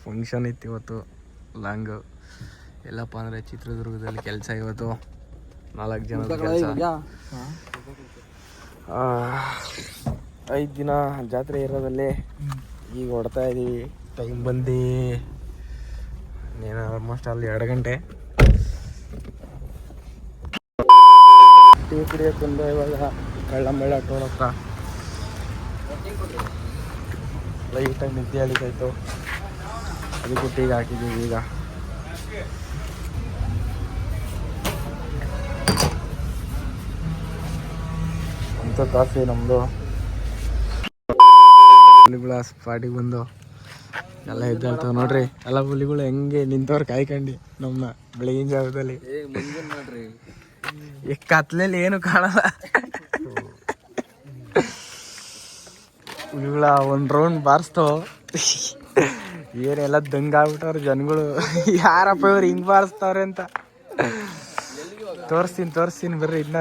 Function ಇತ್ತು ಇವತ್ತು long. ಎಲ್ಲಪ್ಪ ಅಂದರೆ ಚಿತ್ರದುರ್ಗದಲ್ಲಿ ಕೆಲಸ ಇವತ್ತು 4 ಜನದ ಕೆಲಸ. 5 ದಿನ ಜಾತ್ರೆ ಇರೋದಲ್ಲೇ ಈಗ ಹೊಡ್ತಾ ಇದ್ದೀವಿ. ಟೈಮ್ ಬಂದು ಆಲ್ಮೋಸ್ಟ್ ಅಲ್ಲಿ 2 ಗಂಟೆ. ಟೀ ಕುಡಿಯೋಕೆ ಬಂದು ಇವಾಗ ಕಳ್ಳಂಬಳ್ಳ ಟೋಳಕ್ಕ ಲೈಟಾಗಿ ನಿದ್ದೆ ಅಳಿತಾಯಿತ್ತು, ಅದಕ್ಕೂ ಟೀಗೆ ಹಾಕಿದ್ದೀವಿ. ಈಗ ಅಂತ ಕಾಫಿ ನಮ್ಮದು. ಹುಲಿಗಳ ಸ್ಪಾಟಿಗೆ ಬಂದು ಎಲ್ಲ ಎದ್ದೇಳ್ತಾವೆ ನೋಡ್ರಿ. ಎಲ್ಲ ಹುಲಿಗಳು ಹೆಂಗೆ ನಿಂತವ್ರು ಕಾಯ್ಕೊಂಡು ನಮ್ಮನ್ನ ಬೆಳಗಿನ ಜಾವದಲ್ಲಿ. ನೋಡ್ರಿ ಈ ಕತ್ಲಲ್ಲಿ ಏನು ಕಾಣಲ್ಲ. ಹುಲಿಗಳ ಒಂದು ರೌಂಡ್ ಬಾರಿಸ್ತೋ ಏನೆಲ್ಲ ದಂಗಾಗ್ಬಿಟ್ಟವ್ರು ಜನಗಳು. ಯಾರಪ್ಪ ಇವ್ರು ಹಿಂಗೆ ಬಾರಿಸ್ತವ್ರೆ ಅಂತ ತೋರಿಸ್ತೀನಿ ಬರ್ರಿ. ಇನ್ನ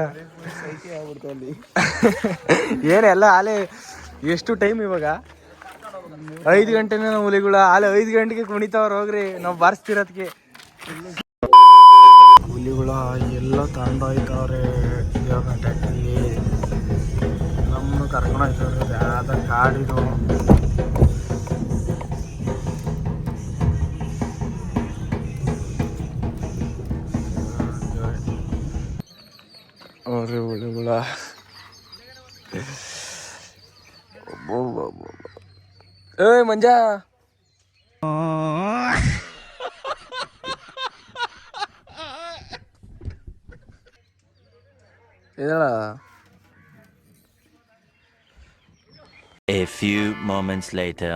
ಏನೆಲ್ಲ ಆಲೆ ಎಷ್ಟು ಟೈಮ್ ಇವಾಗ 5 ಗಂಟೆನೇ ನಾವು ಹುಲಿಗಳ ಆಲೆ 5 ಗಂಟೆಗೆ ಕುಣಿತಾವ್ರು. ಹೋಗ್ರಿ ನಾವು ಬಾರಿಸ್ತಿರೋದಕ್ಕೆ. ಹುಲಿಗಳ ಎಲ್ಲ ತಗೊಂಡೋಯ್ತವ್ರೆ ಟ್ಯಾಕ್ಟ್ರಲ್ಲಿ. ನಮ್ಮನ್ನು ಕರ್ಕೊಂಡೋಯ್ತವ್ರೆ. ಯಾವ್ದ ಕಾಡಿದು ಅವ್ರಿ ಹುಲಿಗಳ. ಏಯ್ ಮಂಜ, ಇದಳ. A few moments later.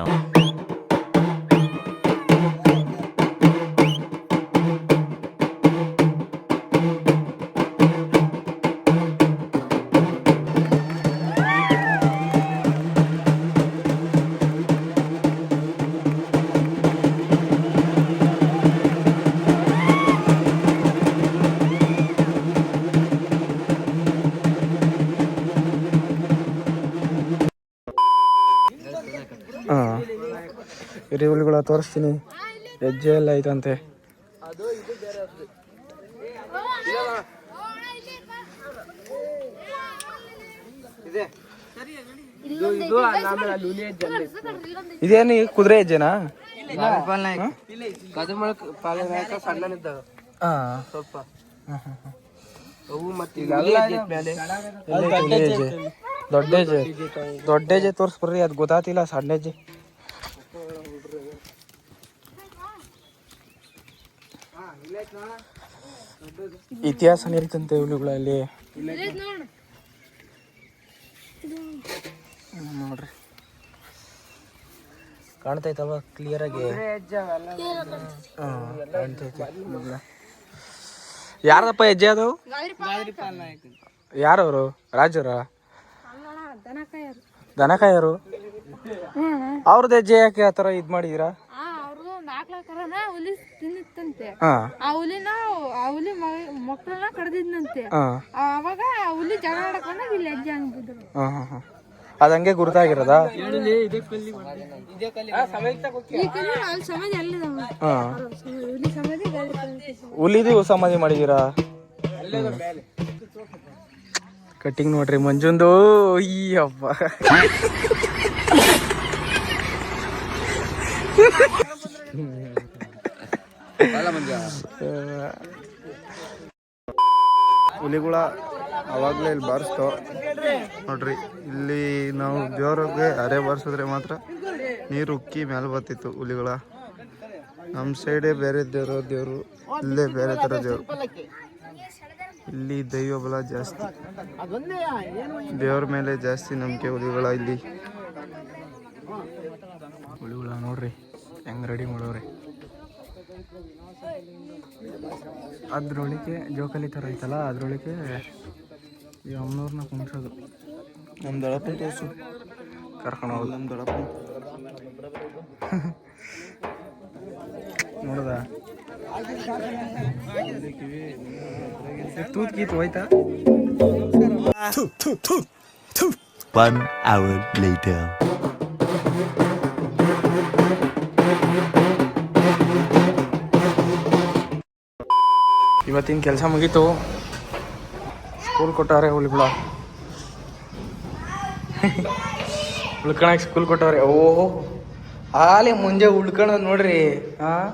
ಹಿರಿ ಹುಲಿಗಳ ತೋರಿಸ್ತೀನಿ. ಹೆಜ್ಜೆ ಎಲ್ಲ ಐತಂತೆ. ಇದೇನು ಕುದುರೆ ಹೆಜ್ಜೆನಾ? ದೊಡ್ಡ ಹೆಜ್ಜೆ ತೋರಿಸ್ಬರ್ರಿ, ಅದು ಗೊತ್ತಾತಿಲ್ಲ. ಸಣ್ಣ ಹೆಜ್ಜೆ ಇತಿಹಾಸ ಇರ್ತಂತೆ ಹುಲಿಗಳಲ್ಲಿ. ನೋಡ್ರಿ ಕಾಣ್ತೈತವ ಕ್ಲಿಯರ್ ಆಗಿ. ಯಾರದಪ್ಪ ಹೆಜ್ಜೆ ಅದು? ಯಾರವರು? ರಾಜರ ದನಕಾಯರು? ಅವ್ರದ್ದು ಹೆಜ್ಜೆ ಯಾಕೆ ಆತರ ಇದ್ ಮಾಡಿದೀರಾ? ಹುಲಿ ತಿನ್ನಿತ್ತಂತೆ. ಆ ಹುಲಿ ಮಕ್ಕಳನ್ನ ಕಡ್ದಿದ್ನಂತೆ. ಅವಾಗ ಹುಲಿ ಜಗಳ ಆಡಕೊಂಡ ಇಲ್ಲಿ ಹೆಜ್ಜೆ ಹಂಗಿದ್ರು. ಅದಂಗೆ ಗುರುತಾಗಿರೋದ? ಹುಲಿದು ಸಮಾಧಿ ಮಾಡಿದೀರಾ? ಕಟ್ಟಿಂಗ್ ನೋಡ್ರಿ ಮಂಜುಂದು. ಈ ಹಬ್ಬ ಹುಲಿಗಳ ಅವಾಗಲೇ ಇಲ್ಲಿ ಬಾರಿಸ್ತೋ ನೋಡ್ರಿ. ಇಲ್ಲಿ ನಾವು ದೇವ್ರಿಗೆ ಅರೆ ಬಾರಿಸಿದ್ರೆ ಮಾತ್ರ ನೀರು ಉಕ್ಕಿ ಮೇಲೆ ಬರ್ತಿತ್ತು ಹುಲಿಗಳ. ನಮ್ಮ ಸೈಡೇ ಬೇರೆ ದೇವರು, ಇಲ್ಲೇ ಬೇರೆ ಥರ ದೇವರು. ಇಲ್ಲಿ ದೈವ ಬಲ ಜಾಸ್ತಿ, ದೇವ್ರ ಮೇಲೆ ಜಾಸ್ತಿ ನಂಬಿಕೆ ಹುಲಿಗಳ. ಇಲ್ಲಿ ಹುಲಿಗಳ ನೋಡ್ರಿ ಹೆಂಗೆ ರೆಡಿ ಮಾಡೋರಿ. ಅದ್ರೊಳಗೆ ಜೋಕಾಲಿ ಥರ ಐತಲ್ಲ, ಅದ್ರೊಳಗೆ ಈ ಅಮ್ಮನವ್ರನ್ನ ಕುಣಿಸೋದು. ನಮ್ಮ ದಳಪ್ಪ ತೋರಿಸು, ಕರ್ಕೊಂಡು ಹೋಗೋದು ನಮ್ಮ ದಳಪ್ಪ. ನೋಡ್ದ ತೂತ್ ಗೀತ್ ಹೋಯ್ತಾ? 1 hour later. ಇವತ್ತಿನ ಕೆಲಸ ಮುಗೀತು. ಸ್ಕೂಲ್ ಕೊಟ್ಟವ್ರೆ ಹುಲಿಗಳ ಉಳ್ಕೊಳಕ್ಕೆ ಸ್ಕೂಲ್ ಕೊಟ್ಟವ್ರೆ. ಓಹೋ ಹಾಲೆ ಮುಂಜೆ ಉಳ್ಕೊಳೋದು ನೋಡ್ರಿ. ಹಾಂ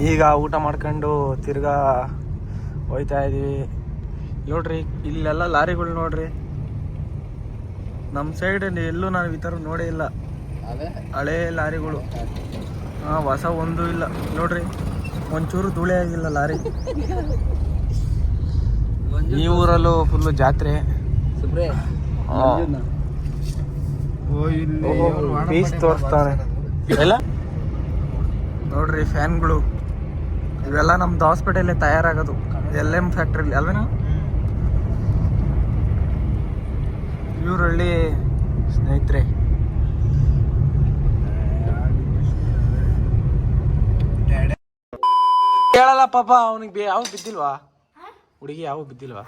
ಈಗ ಊಟ ಮಾಡ್ಕೊಂಡು ತಿರ್ಗಾ ಹೋಯ್ತಾ ಇದೀವಿ. ನೋಡ್ರಿ ಇಲ್ಲೆಲ್ಲ ಲಾರಿಗಳು ನೋಡ್ರಿ. ನಮ್ಮ ಸೈಡ್ ಎಲ್ಲೂ ನಾನು ಈ ಥರ ನೋಡೇ ಇಲ್ಲ. ಹಳೇ ಲಾರಿಗಳು. ಹಾಂ ಹೊಸ ಒಂದು ಇಲ್ಲ ನೋಡ್ರಿ. ಒಂಚೂರು ಧೂಳೆ ಆಗಿಲ್ಲ ಲಾರಿ. ಈ ಊರಲ್ಲೂ ಫುಲ್ಲು ಜಾತ್ರೆ. ಪೀಸ್ ತೋರಿಸ್ತಾನೆ ಎಲ್ಲ ನೋಡ್ರಿ. ಫ್ಯಾನ್ಗಳು ಇವೆಲ್ಲ ನಮ್ದು ಹಾಸ್ಪಿಟಲೇ ತಯಾರಾಗೋದು. LM ಫ್ಯಾಕ್ಟ್ರಿಲಿ ಅಲ್ವೇನಾ? ಇವರಳ್ಳಿ ಸ್ನೇಹಿತರೆ. ಕೇಳಲ್ಲ ಪಾಪ ಅವನಿಗೆ ಯಾವ ಬಿದ್ದಿಲ್ವಾ? ಹುಡುಗಿ ಯಾವ ಬಿದ್ದಿಲ್ವಾ?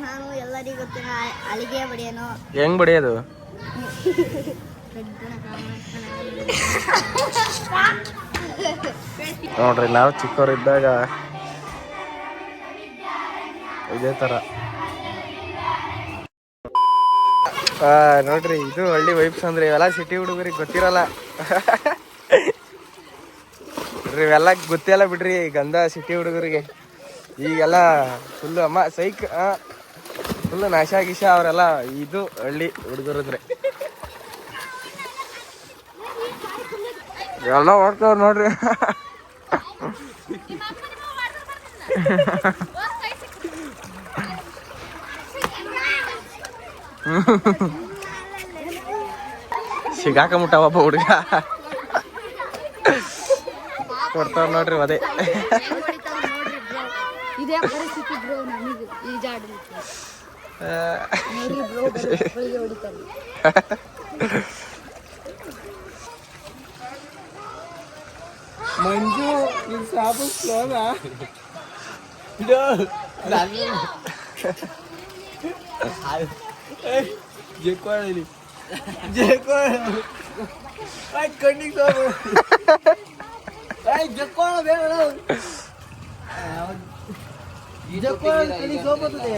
ನಾನು ಎಲ್ಲರಿಗೂ ಗೊತ್ತಿನ ಅಲ್ಲಿಗೆ ಬಡಿಯೋನು. ಹೆಂಗ್ ಬಡಿಯೋದು? ನೋಡ್ರಿ ನಾವು ಚಿಕ್ಕವರಿದ್ದಾಗ ಇದೇ ತರ. ನೋಡ್ರಿ ಇದು ಹಳ್ಳಿ ವೈಬ್ಸ್ ಅಂದ್ರೆ ಇವೆಲ್ಲ ಸಿಟಿ ಹುಡುಗರಿಗೆ ಗೊತ್ತಿರಲ್ಲ. ಇವೆಲ್ಲ ಗೊತ್ತಿಲ್ಲ ಬಿಡ್ರಿ ಗಂಧ ಸಿಟಿ ಹುಡುಗರಿಗೆ. ಈಗೆಲ್ಲ ಫುಲ್ಲು ಅಮ್ಮ ಸೈಕ್ ಫುಲ್ಲು ನಾಶ ಗಿಶ ಅವರೆಲ್ಲ. ಇದು ಹಳ್ಳಿ ಹುಡುಗರಂದ್ರೆ ಎಲ್ಲ ಓಡ್ತವ್ರು ನೋಡ್ರಿ. ಸಿಗಾಕಮುಟ್ಟ ಒಬ್ಬ ಹುಡುಗ ಕೊಡ್ತಾವ್ ನೋಡ್ರಿ. ಅದೇ ಇದೇ ಪರಿಸ್ಥಿತಿ ಬ್ರೋ ನಮಗೆ ಈಜಾಡಲಿಕ್ಕೆ. ಮಂಜು ಸಾಬು ಸ್ಲೋಗ ಕಣ್ಣಿಗೆ ಸೋಬತ್ತದೆ.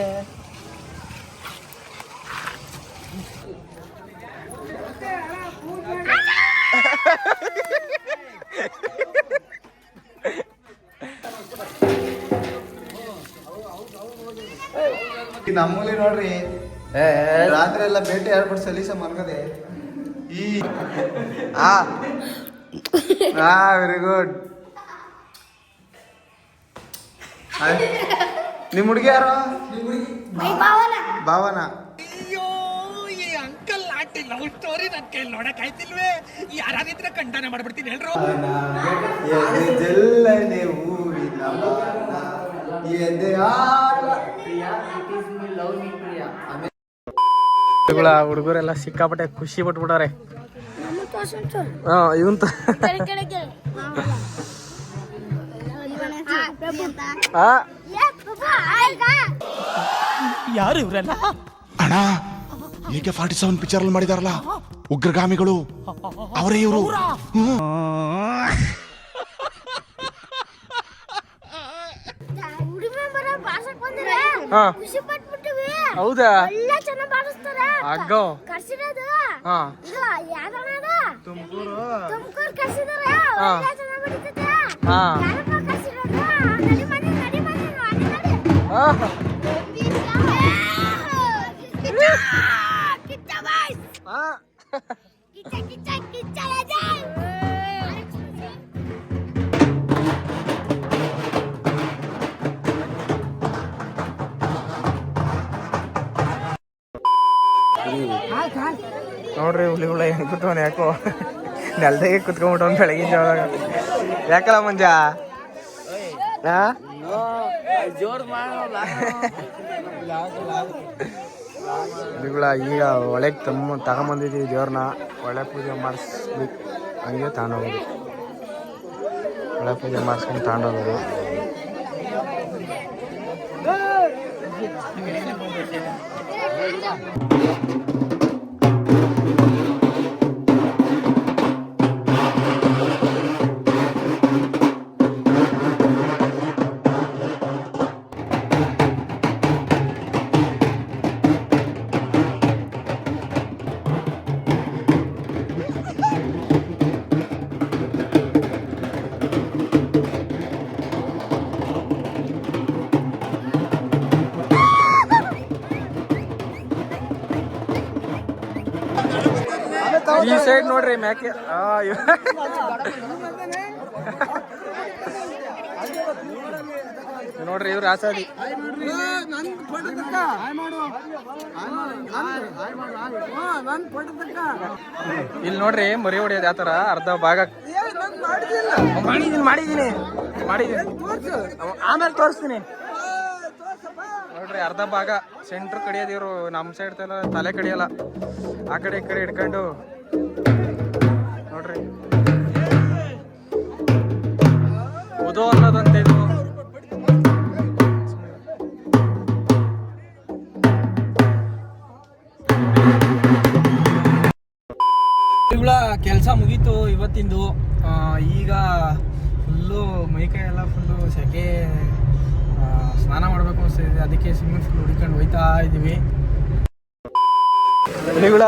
ನಮ್ಮೂಲಿ ನೋಡ್ರಿ ರಾತ್ರಿ ಎಲ್ಲ ಬೇಟೆ ಆಡ್ಬಿಟ್ಟು ಸಲೀಸ ಮಲ್ಗದೆ. Very good. ನಿಮ್ ಹುಡುಗಿ ಯಾರು? ಭಾವನ. ಅಂಕಲ್ ಆಂಟಿ ಲವ್ ಸ್ಟೋರಿ ನನ್ ಕೈಲಿ ನೋಡಕ್ ಆಯ್ತಿಲ್ವೇ? ಯಾರಾದಿದ್ರೆ ಖಂಡನ ಮಾಡ್ಬಿಡ್ತೀನಿ ಹೇಳ್ರು. ಜಲ್ಲನೆ ಊರಿನ ಹುಡುಗರೆಲ್ಲ ಸಿಕ್ಕಾಪಟ್ಟೆ ಖುಷಿ ಪಟ್ಬಿಟ್ಟಾರೆ. ಇವಂತ ಯಾರು ಇವ್ರಲ್ಲ? ಅಣ್ಣ AK-47 ಪಿಕ್ಚರ್ ಅಲ್ಲಿ ಮಾಡಿದಾರಲ್ಲ ಉಗ್ರಗಾಮಿಗಳು, ಅವರೇ ಇವರು. ಹೌದಾ? ಅಗ್ಗೋ ತುಮಕೂರು ನೋಡ್ರಿ ಹುಲಿಗಳ ಹೆಂಗ್ ಕೂತವನ್. ಯಾಕೋ ನೆಲ್ದಾಗೆ ಕುತ್ಕೊಂಡ್ಬಿಟ್ಟವನ್ ಬೆಳಗಿನ ಜಾವದಾಗ. ಯಾಕಲ್ಲ ಮಂಜ? ಹುಲಿಗಳ ಈಗ ಒಳಗೆ ತಗೊಂಬಂದಿದ್ದೀವಿ ದೇವ್ರನ್ನ. ಒಳ್ಳೆ ಪೂಜೆ ಮಾಡಿಸ್ಬೇಕು, ಹಂಗೆ ತಗೊಂಡೋಗೋದು. ಒಳ್ಳೆ ಪೂಜೆ ಮಾಡಿಸ್ಕೊಂಡು ತಗೊಂಡೋಗೋದು. ಈ ಸೈಡ್ ನೋಡ್ರಿ ಮ್ಯಾಕೆ ನೋಡ್ರಿ ಇವ್ರು ಆಸಾದಿ ಇಲ್ಲಿ ನೋಡ್ರಿ ಮರಿ ಹೊಡಿಯೋದು ಯಾವ ತರ ಅರ್ಧ ಭಾಗ ಮಾಡಿದೀನಿ ಆಮೇಲೆ ತೋರಿಸ್ತೀನಿ ನೋಡ್ರಿ ಅರ್ಧ ಭಾಗ ಸೆಂಟ್ರ್ ಕಡಿಯೋದು ಇವ್ರು ನಮ್ಮ ಸೈಡ್ ತಲೆ ಕಡಿಯಲ್ಲ ಆ ಕಡೆ ಈ ಕಡೆ ಇಟ್ಕೊಂಡು ನೋಡ್ರಿ ಉದೋ ಅನ್ನೋದಂತ ಇದು ಕೆಲಸ ಮುಗೀತು ಇವತ್ತಿಂದು. ಈಗ ಫುಲ್ಲು ಮೈಕೈ ಎಲ್ಲ ಫುಲ್ಲು ಸೆಕೆ, ಸ್ನಾನ ಮಾಡಬೇಕು ಅನಿಸ್ತಿದೆ. ಅದಕ್ಕೆ ಸ್ವಿಮ್ಮಿಂಗ್ ಪೂಲ್ ಹುಡ್ಕೊಂಡು ಹೋಯ್ತಾ ಇದ್ದೀವಿ. ಹುಲಿಗಳ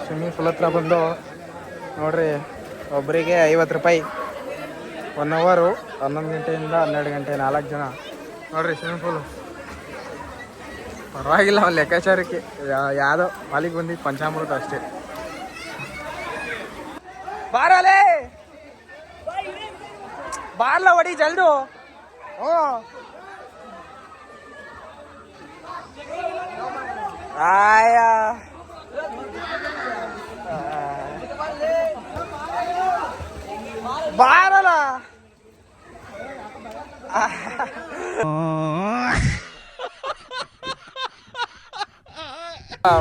ಸ್ವಿಮ್ಮಿಂಗ್ ಪೂಲ್ ಹತ್ರ ಬಂದು ನೋಡ್ರಿ, ಒಬ್ಬರಿಗೆ 50 ರೂಪಾಯಿ 1 ಅವರು, 11 ಗಂಟೆಯಿಂದ 12 ಗಂಟೆ 4 ಜನ. ನೋಡ್ರಿ ಸ್ವಿಮ್ಮಿಂಗ್ ಪೂಲು ಪರವಾಗಿಲ್ಲ, ಒಂದು ಲೆಕ್ಕಾಚಾರಕ್ಕೆ ಯಾವುದೋ ಅಲ್ಲಿಗೆ ಬಂದಿದ್ದು ಪಂಚಾಮೃತ ಅಷ್ಟೇ. ಬಾರಲೇ ಬಾರ್ಲ ಹೊಡಿ ಜಲ್ದು. ಆಯ ಬಾರಲ್ಲ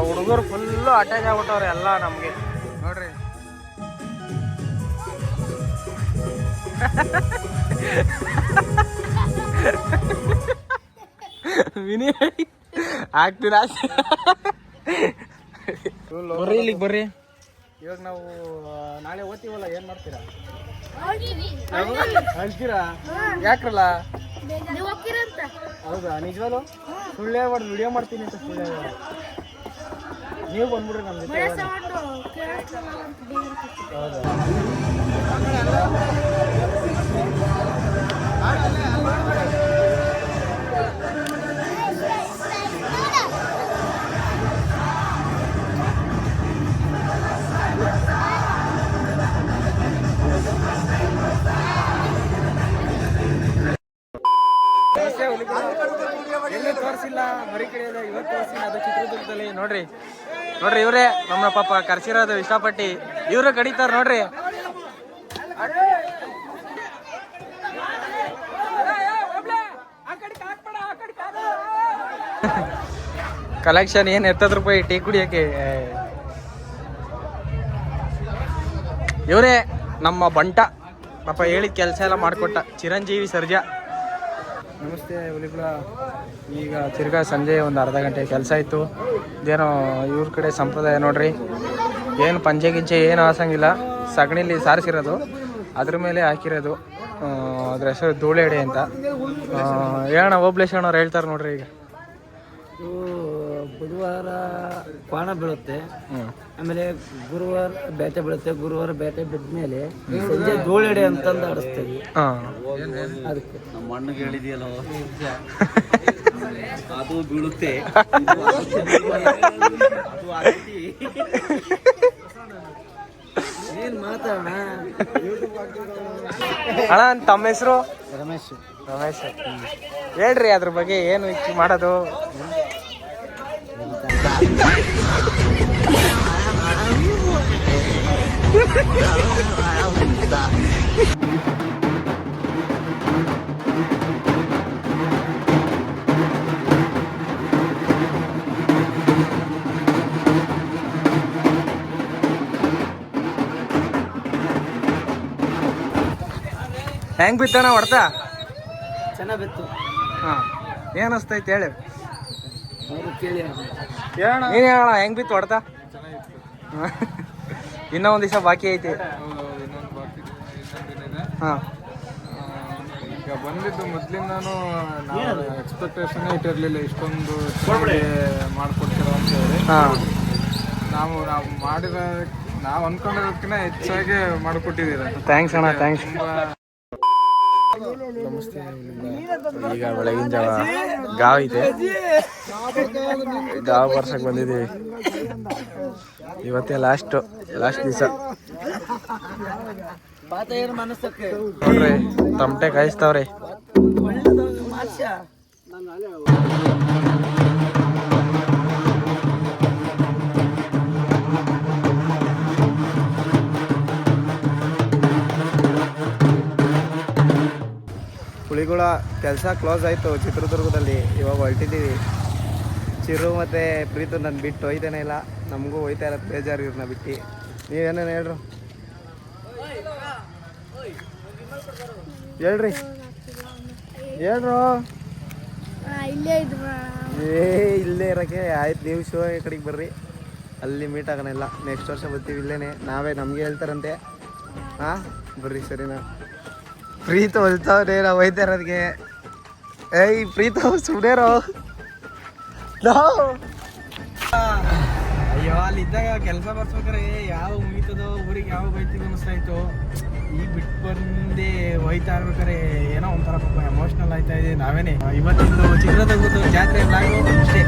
ಹುಡುಗರು ಫುಲ್ಲು ಅಟ್ಯಾಚ್ ಆಗ್ಬಿಟ್ಟವ್ರೆ ಎಲ್ಲ ನಮ್ಗೆ. ನೋಡ್ರಿ ವಿನಿ ಆಗ್ತೀರ ಬರ್ರಿ, ಇಲ್ಲಿಗೆ ಬರ್ರಿ. ಇವಾಗ ನಾವು ನಾಳೆ ಓದ್ತೀವಲ್ಲ, ಏನ್ ಮಾಡ್ತೀರಾ? ಹೇಳ್ತೀರಾ? ಯಾಕ್ರಲ್ಲ? ಹೌದಾ? ನಿಜವಾಗ್ಲು ಸುಳ್ಳು ಹೇಳ್ಬಾರ್ದು, ವಿಡಿಯೋ ಮಾಡ್ತೀನಿ ಅಂತ ಸುಳ್ಳು ಹೇಳ್ಬಾರ್ದು. ನೀವು ಬಂದ್ಬಿಡ್ರಿ ನಮ್ಮ ಜೊತೆ. ಹೌದಾ? ಎಲ್ಲಿ ತೋರಿಸಿಲ್ಲ, ಮರಿ ಕಡೆಯಲ್ಲ, ಇವತ್ತು ತೋರಿಸಿಲ್ಲ. ಅದು ಚಿತ್ರದುರ್ಗದಲ್ಲಿ ನೋಡ್ರಿ. ನೋಡ್ರಿ ಇವ್ರೆ ನಮ್ಮ ಪಾಪ ಕರ್ಸಿರೋದು ಇಷ್ಟಪಟ್ಟು ಇವ್ರು ಕಡಿತಾರ ನೋಡ್ರಿ. ಕಲೆಕ್ಷನ್ ಏನ್ 70 ರೂಪಾಯಿ ಟೀ ಕುಡಿಯಕ್ಕೆ. ಇವರೇ ನಮ್ಮ ಬಂಟ ಪಾಪ, ಹೇಳಿದ ಕೆಲಸ ಎಲ್ಲ ಮಾಡಿಕೊಟ್ಟ ಚಿರಂಜೀವಿ ಸರ್ಜಾ. ನಮಸ್ತೆ ಹುಲಿಗಳ. ಈಗ ತಿರ್ಗಾ ಸಂಜೆ ಒಂದು ಅರ್ಧ ಗಂಟೆ ಕೆಲಸ ಇತ್ತು. ಇದೇನೋ ಇವ್ರ ಕಡೆ ಸಂಪ್ರದಾಯ ನೋಡ್ರಿ, ಏನು ಪಂಚೆ ಗಿಂಚೆ ಏನು ಹಾಸಂಗಿಲ್ಲ, ಸಗಣಿಲಿ ಸಾರಿಸಿರೋದು, ಅದ್ರ ಮೇಲೆ ಹಾಕಿರೋದು. ಅದ್ರ ಹೆಸರು ಧೂಳೆಡೆ ಅಂತ. ಹೇಳೋಣ ಓಬ್ಳೇಶಣ್ಣವ್ರು ಹೇಳ್ತಾರೆ ನೋಡ್ರಿ. ಈಗ ಬುಧವಾರ ಕ್ವಾಣ ಬೀಳುತ್ತೆ, ಆಮೇಲೆ ಗುರುವಾರ ಬೇಟೆ ಬೀಳುತ್ತೆ. ಗುರುವಾರ ಬೇಟೆ ಬಿದ್ಮೇಲೆ ಸಂಜೆ ಧೂಳೆಡೆ ಅಂತಂದು ಆಡಿಸ್ತೀವಿ. ಅದಕ್ಕೆ ನಮ್ಮ ಮಣ್ಣಿಗೆ ಹೇಳಿದೆಯಲ್ಲ, ಅದು ಬೀಳುತ್ತೆ. ಏನ್ ಮಾತಾಡೋಣ. ಅಣ್ಣ ತಮ್ಮ ಹೆಸರು? ರಮೇಶ್. ಹೇಳ್ರಿ ಅದ್ರ ಬಗ್ಗೆ, ಏನು ಮಾಡೋದು? ಹೆಂಗ್ ಬಿತ್ತಣ್ಣ ಹೊಡ್ತಾ? ಚೆನ್ನಾಗ್ ಬಿತ್ತು. ಹಾಂ, ಏನು ಅನಿಸ್ತೈತೆ ಹೇಳಿ. ನೀನ್ ಹೇಳೋಣ ಹೆಂಗ್ ಬಿತ್ತು ಹೊಡ್ತಾ ಇನ್ನೂ ಒಂದ್ ದಿವಸ ಬಾಕಿ ಐತಿ. ಹಾ ಈಗ ಬಂದಿದ್ದು ಮೊದ್ಲಿಂದಾನು ನಾವು ಎಕ್ಸ್ಪೆಕ್ಟೇಷನ್ ಇಟ್ಟಿರ್ಲಿಲ್ಲ ಇಷ್ಟೊಂದು ಮಾಡ್ಕೊಡ್ತೀರ ಅಂತ ಹೇಳಿ. ನಾವು ಮಾಡಿದ ನಾವು ಅನ್ಕೊಂಡಿರೋದಕ್ಕಿಂತ ಹೆಚ್ಚಾಗಿ ಮಾಡಿಕೊಟ್ಟಿದ್ದೀರ. ಥ್ಯಾಂಕ್ಸ್ ಅಣ್ಣ, ಥ್ಯಾಂಕ್ಸ್. ನಮಸ್ತೆ. ಈಗ ಬೆಳಗಿನ ಜಾವ ಗಾವ್ ಐತೆ, ಗಾವ್ ಬರ್ಸಕ್ ಬಂದಿದ್ದೀವಿ. ಇವತ್ತೇ ಲಾಸ್ಟ್ ದಿವಸ ನೋಡ್ರಿ, ತಮಟೆ ಕಾಯಿಸ್ತಾವ್ರಿ. ಹುಲಿಗಳ ಕೆಲಸ ಕ್ಲೋಸ್ ಆಯಿತು ಚಿತ್ರದುರ್ಗದಲ್ಲಿ. ಇವಾಗ ಹೊರಟಿದ್ದೀವಿ. ಚಿರು ಮತ್ತು ಪ್ರೀತು ನನ್ನ ಬಿಟ್ಟು ಹೋಯ್ತಾನೆ ಇಲ್ಲ. ನಮಗೂ ಹೋಯ್ತಾ ಇರೋದು ಬೇಜಾರು ಇವ್ರನ್ನ ಬಿಟ್ಟು. ನೀವೇನೇನು ಹೇಳ್ರು ಹೇಳ್ರಿ ಇಲ್ಲೇ ಇದ್ರು ಇಲ್ಲೇ ಇರೋಕ್ಕೆ ಆಯ್ತು. ನೀವು ಶೋ ಈ ಕಡೆಗೆ ಬರ್ರಿ, ಅಲ್ಲಿ ಮೀಟ್ ಆಗೋಣ. ನೆಕ್ಸ್ಟ್ ವರ್ಷ ಬರ್ತೀವಿ ಇಲ್ಲೇನೆ. ನಮಗೆ ಹೇಳ್ತಾರಂತೆ. ಹಾಂ ಬರ್ರಿ, ಸರಿನಾ? ಪ್ರೀತು ಹೊಲ್ತಾವ್ರೆ ನಾವು ಹೋಯ್ತಾ ಇರೋದಕ್ಕೆ. ಏಯ್ ಪ್ರೀತು ಸುಡೇರೋ. ಅಯ್ಯೋ, ಅಲ್ಲಿದ್ದಾಗ ಕೆಲಸ ಬರ್ಸ್ಬೇಕಾರೆ ಯಾವ ಮುಗಿತದೋ ಊರಿಗೆ ಯಾವ ಬೈತೀವಿ ಅನಿಸ್ತಾಯಿತ್ತು. ಈಗ ಬಿಟ್ಟು ಬಂದೆ ಹೋಯ್ತಾ ಇರ್ಬೇಕಾರೆ ಏನೋ ಒಂಥರ ಪಾಪ ಎಮೋಷ್ನಲ್ ಆಯ್ತಾ ಇದೆ. ನಾವೇನೆ ಇವತ್ತಿಂದು ಚಿತ್ರದುರ್ಗದ ಜಾತ್ರೆ ಅಷ್ಟೇ.